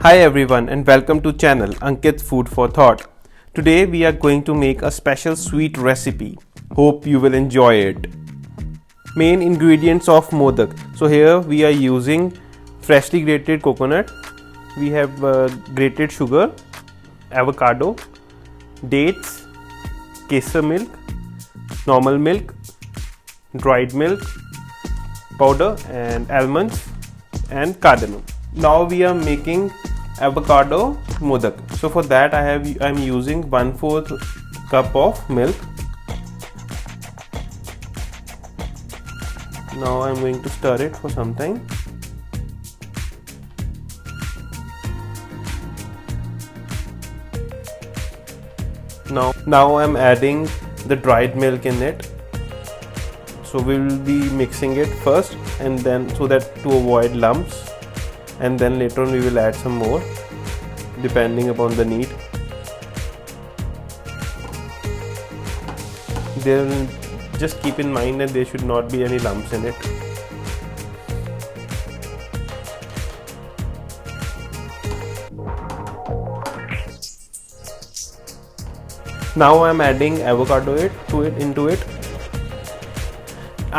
Hi everyone and welcome to channel Ankit's Food for Thought. Today we are going to make a special sweet recipe. Hope you will enjoy it. Main ingredients of modak. So here we are using freshly grated coconut. We have grated sugar, avocado, dates, kesar milk, normal milk, dried milk, powder and almonds and cardamom. Now we are making avocado modak. So for that I'm using 1/4 cup of milk. Now I'm going to stir it for some time. Now I'm adding the dried milk in it. So we will be mixing it first and then so that to avoid lumps, and then later on we will add some more depending upon the need. Just keep in mind that there should not be any lumps in it. Now I am adding avocado into it.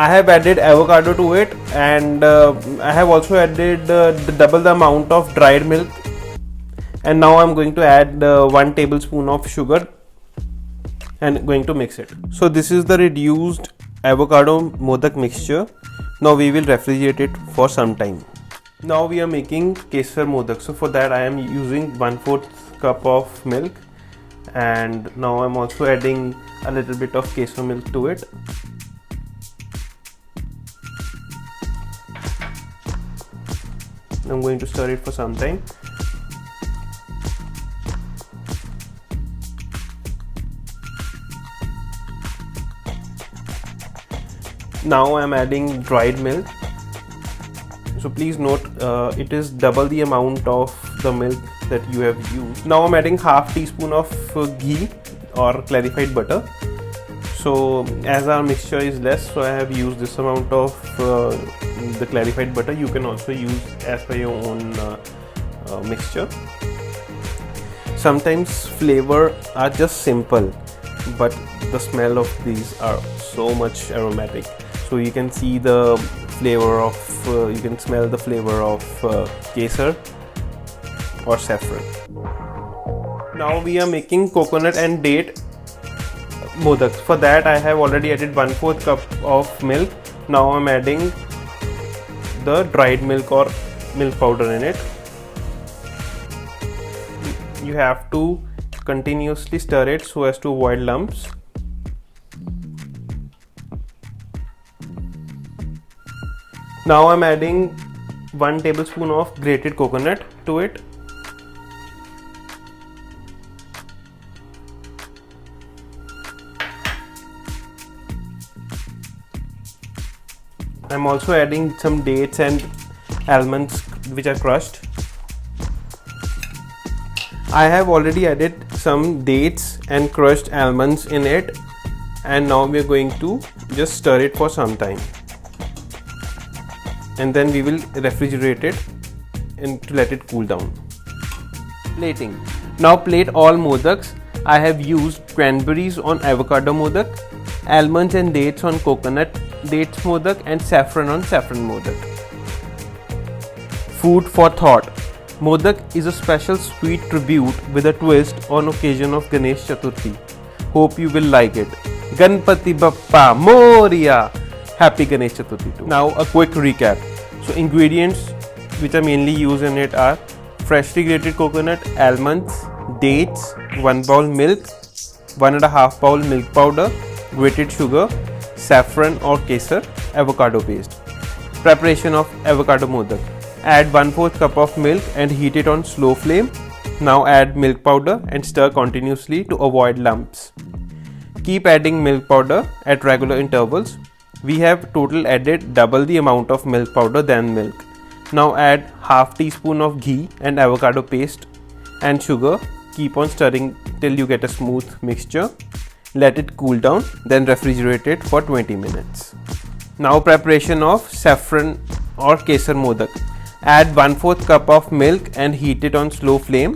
I have added avocado to it, and I have also added double the amount of dried milk. And now I'm going to add 1 tablespoon of sugar and going to mix it. So this is the reduced avocado modak mixture. Now we will refrigerate it for some time. Now we are making kesar modak. So for that I am using 1/4 cup of milk, and now I'm also adding a little bit of kesar milk to it. I'm going to stir it for some time. Now I'm adding dried milk. So please note it is double the amount of the milk that you have used. Now I'm adding half teaspoon of ghee or clarified butter. So as our mixture is less, so I have used this amount of the clarified butter. You can also use as per your own mixture. Sometimes flavor are just simple, but the smell of these are so much aromatic. So you can see the flavor of you can smell the flavor of kesar or saffron. Now we are making coconut and date modak. For that I have already added 1/4 cup of milk. Now I'm adding the dried milk or milk powder in it. You have to continuously stir it so as to avoid lumps. Now I'm adding 1 tablespoon of grated coconut to it. I'm also adding some dates and almonds which are crushed. I have already added some dates and crushed almonds in it, and now we are going to just stir it for some time, and then we will refrigerate it and to let it cool down. Plating. Now plate all modaks. I have used cranberries on avocado modak, almonds and dates on coconut dates modak, and saffron on saffron modak. Food for thought. Modak is a special sweet tribute with a twist on occasion of Ganesh Chaturthi. Hope you will like it. Ganpati Bappa Moria. Happy Ganesh Chaturthi too. Now a quick recap. So ingredients which are mainly used in it are freshly grated coconut, almonds, dates, 1 bowl milk, 1.5 bowl milk powder, grated sugar, saffron or kesar, avocado paste. Preparation of avocado modak. Add 1/4 cup of milk and heat it on slow flame. Now add milk powder and stir continuously to avoid lumps. Keep adding milk powder at regular intervals. We have total added double the amount of milk powder than milk. Now add half teaspoon of ghee and avocado paste and sugar. Keep on stirring till you get a smooth mixture. Let it cool down, then refrigerate it for 20 minutes. Now preparation of saffron or kesar modak. Add 1/4 cup of milk and heat it on slow flame.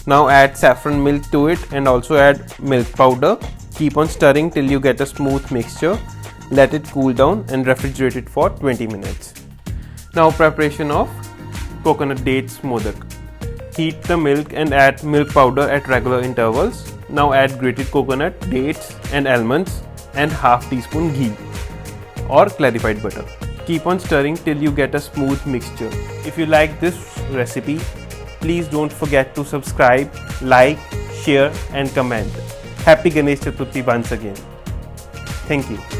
Now add saffron milk to it and also add milk powder. Keep on stirring till you get a smooth mixture. Let it cool down and refrigerate it for 20 minutes. Now preparation of coconut dates modak. Heat the milk and add milk powder at regular intervals. Now add grated coconut, dates and almonds and half teaspoon ghee or clarified butter. Keep on stirring till you get a smooth mixture. If you like this recipe, please don't forget to subscribe, like, share and comment. Happy Ganesh Chaturthi once again. Thank you.